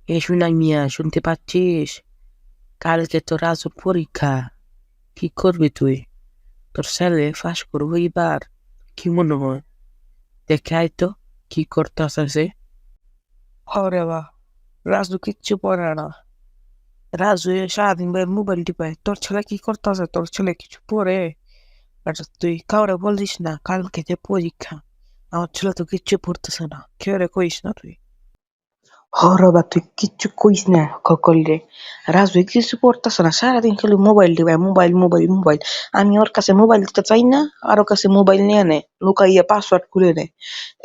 এ শুনাই মিয়া, শুনতে পাচ্ছিস? কালকে তো রাজুর পরীক্ষা। কি করবি তুই? তোর ছেলে ফাঁস করবো এবার? কি মনে হয়? দেখে আয় তো কি করতেছে সে। হরে বা, রাজু কিচ্ছু পড়ে না। রাজু সারাদিন ভাই মোবাইল টিপায়। তোর ছেলে কি করতেছে? তোর ছেলে কিছু পড়ে? আর তুই কাউরে বলিস না কালকে যে পরীক্ষা। আমার ছেলে তো কিচ্ছু পড়তেছে না, কেউ রে কইস না তুই। হরবা তুই কিচ্ছু কইস না সকলরে। রাজু কিছু করতেছে না, সারাদিন খালি মোবাইল টিপায়, মোবাইল মোবাইল মোবাইল। আমি ওর কাছে মোবাইল দিতে চাই না, আর ওর কাছে মোবাইল নিয়ে নেয়, লুকাইয়া পাসওয়ার্ড খুলে নেয়।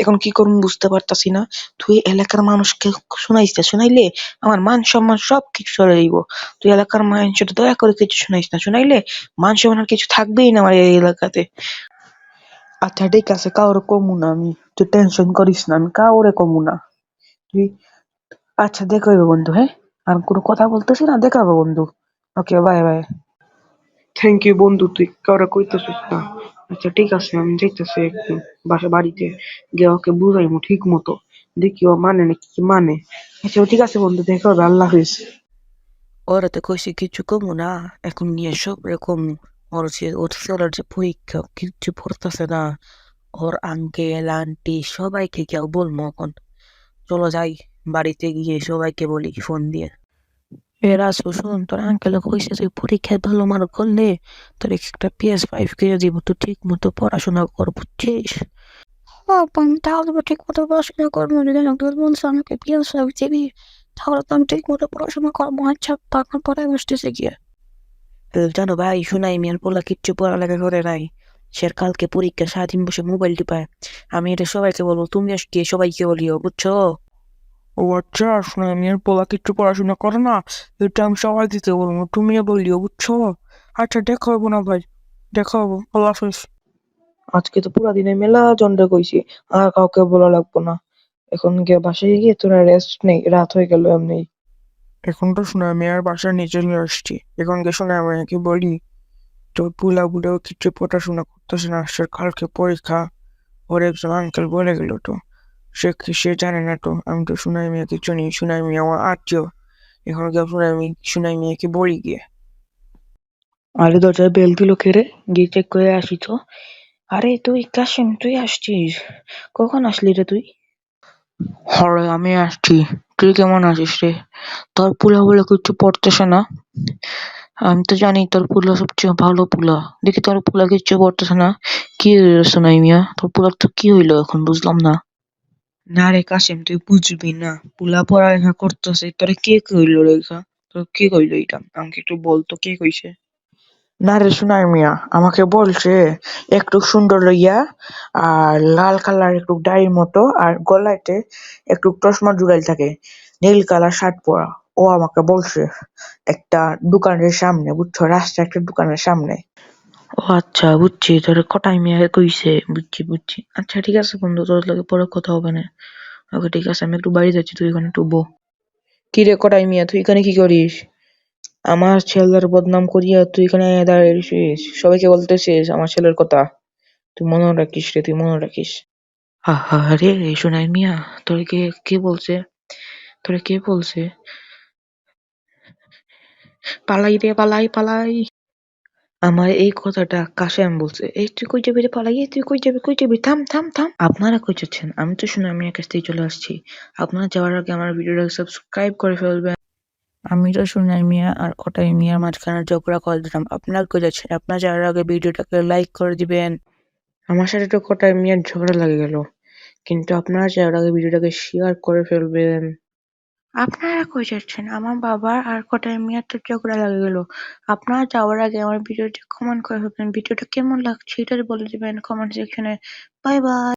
এখন কি করুন বুঝতে পারতাছি না। তুই এলাকার মানুষকে শুনাইস না, শুনাইলে আমার মান সম্মান সব কিছু চলে যাইব। তুই এলাকার মানুষটা দয়া করে কিছু শুনাইস না, শুনাইলে মান সম্মান আর কিছু থাকবেই না আমার এই এলাকাতে। আচ্ছা ঠিক আছে, কাউরে কমু না আমি, তুই টেনশন করিস না, আমি কাউরে কমু না। তুই আচ্ছা দেখা হইবে বন্ধু, হ্যাঁ? আর কোনো কথা বলতেছি না, দেখা হবে বন্ধু। ওকে, বাই বাই। থ্যাংক ইউ বন্ধু, তুই কাউরে কইতেছিস না। আচ্ছা ঠিক আছে, আমি যাইতেছি একটু বাড়িতে গিয়ে ওকে বুঝাইমু ঠিক মতো, দেখি ও মানে নাকি কি মানে। আচ্ছা ঠিক আছে বন্ধু, দেখা হবে, আল্লাহ হাফিজ। ওরা তো কইছে কিছু কমু না, এখন নিয়ে সব রকম। ওর ছেলের যে পরীক্ষা, কিচ্ছু পড়তেছে না। ওর আঙ্কেল আন্টি সবাইকে কেউ বলবো এখন। চলো যাই, বাড়িতে গিয়ে সবাইকে বলি ফোন দিয়ে। এরা শোন, তোর আঙ্কেল কইছে তুই পরীক্ষায় ভালো মার্ক করলে তোর একটা PS5 কিনে দিব, তুই ঠিক মতো পড়াশোনা কর, বুঝছিস? বাবা, আমি তাহলে ঠিক মতো পড়াশোনা করবো। যদি আঙ্কেল বলছে আমাকে PS5 দিবি, তাহলে তো আমি ঠিক মতো পড়াশোনা করবো। আচ্ছা, তখন পরে বসতেছে গিয়ে। জানো ভাই, শোনাই মিয়ার পোলা কিচ্ছু পড়ালেখা করে নাই। সে কালকে পরীক্ষা, সারাদিন বসে মোবাইল টিপায়। আমি এটা সবাইকে বলবো, তুমি আজকে সবাইকে বলিও, বুঝছো? ও আচ্ছা, শোনাই মিয়ার পোলা কিচ্ছু পড়াশোনা করে না, এটা আমি সবাই দিতে বলবো, তুমিও বলিও, বুঝছো? আচ্ছা, দেখা হবো না ভাই, দেখা হবো, আল্লাহ হাফিজ। আজকে তো পুরা দিনে মেলা জনরে কইছি, আর কাউকে বলা লাগবো না। এখন গিয়ে বাসায় গিয়ে তোরা রেস্ট নেই, রাত হয়ে গেল এমনি। এখন তো শোনাই মিয়ার বাসার নিচে নিয়ে আসছি। এখন কে শোনাই মিয়াকে বলি তোর পোলা বুড়েও কিছু পড়াশোনা করতেছে না, সে কালকে পরীক্ষা। ওর একজন আঙ্কেল বলে গেল তো, সে জানে না তো। আমি তো সুনাই মিয়া কিছু নেই, সুনাই মিয়া আমার আত্মীয়। এখন কেউ সুনাই মিয়াকে বলি গিয়ে। আরে দরজায় বেল দিল কে রে? গিয়ে চেক করে আসি তো। আরে তুই কাশিম, তুই আসছিস? কখন আসলি রে তুই? হরে আমি আসছি। তুই কেমন আছিস রে? তোর পুলা বলে কিছু পড়তেছে না। আমি তো জানি তোর পুলা সবচেয়ে ভালো পুলা। দেখি তোর পুলা কিচ্ছু পড়তেছে না। কি হইলো সোনাই মিয়া? তোর পুলার তো কি হইলো এখন বুঝলাম না। না রে কাশিম, তুই বুঝবি না। পুলা পড়ালেখা করতেছে, তোরে কে কইলো লেখা? তোর কে কইলো এটা? আমাকে একটু বলতো কে কইছে? না রে সোনাই মিয়া, আমাকে বলছে একটু সুন্দর লইয়া, আর লাল কালার একটু ডাইর মতো, আর গলাতে একটু চশমা জুড়াইল থাকে, নীল কালার শার্ট পরা। ও আমাকে বলছে একটা দোকানের সামনে, বুঝছো, রাস্তা একটা দোকানের সামনে। ও আচ্ছা বুঝছি, তোর কটাই মিয়া কইছে, বুঝছি বুঝছি। আচ্ছা ঠিক আছে বন্ধু, তোর লগে পরে কথা হবে না। ওকে ঠিক আছে, আমি একটু বাড়ি যাচ্ছি, তুই এখানে একটু বো। কি রে কটাই মিয়া, তুই এখানে কি করিস? আমার ছেলের বদনাম করিয়া তুই এখানে দাঁড়িয়ে রইছিস, সবাইকে বলতেছিস আমার ছেলের কথা। তুই মনে রাখিস রে, তুই মনে রাখিস। আহারে সোনাই মিয়া, তোরে কে কে বলছে? তোরে কে বলছে? পালাই রে, পালাই পালাই। আমার এই কথাটা কাশেম বলছে। এই তুই কই যাবি রে, পালাই, তুই কই যাবি, কই যাবি, থাম থাম থাম। আপনারা কই যাচ্ছেন? আমি তো সোনাই মিয়ার কাছ থেকে চলে আসছি। আপনারা যাওয়ার আগে আমার ভিডিওটা সাবস্ক্রাইব করে ফেলবেন। আমি তো সোনাই মিয়া আর কটাই মিয়ার মাঝখানে ঝগড়া করে দিলাম, আপনার কই যাচ্ছেন? আপনার যাওয়ার আগে ভিডিওটাকে লাইক করে দিবেন। আমার সাথে তো কটাই মিয়ার ঝগড়া লাগে গেল, কিন্তু আপনারা যাওয়ার আগে ভিডিওটাকে শেয়ার করে ফেলবেন। আপনারা কই যাচ্ছেন? আমার বাবার আর কটাই মিয়ার তো ঝগড়া লাগে গেল। আপনারা যাওয়ার আগে আমার ভিডিওটি কমেন্ট করে ফেলবেন। ভিডিওটা কেমন লাগছে এটা বলে দিবেন কমেন্ট সেকশনে। Bye bye.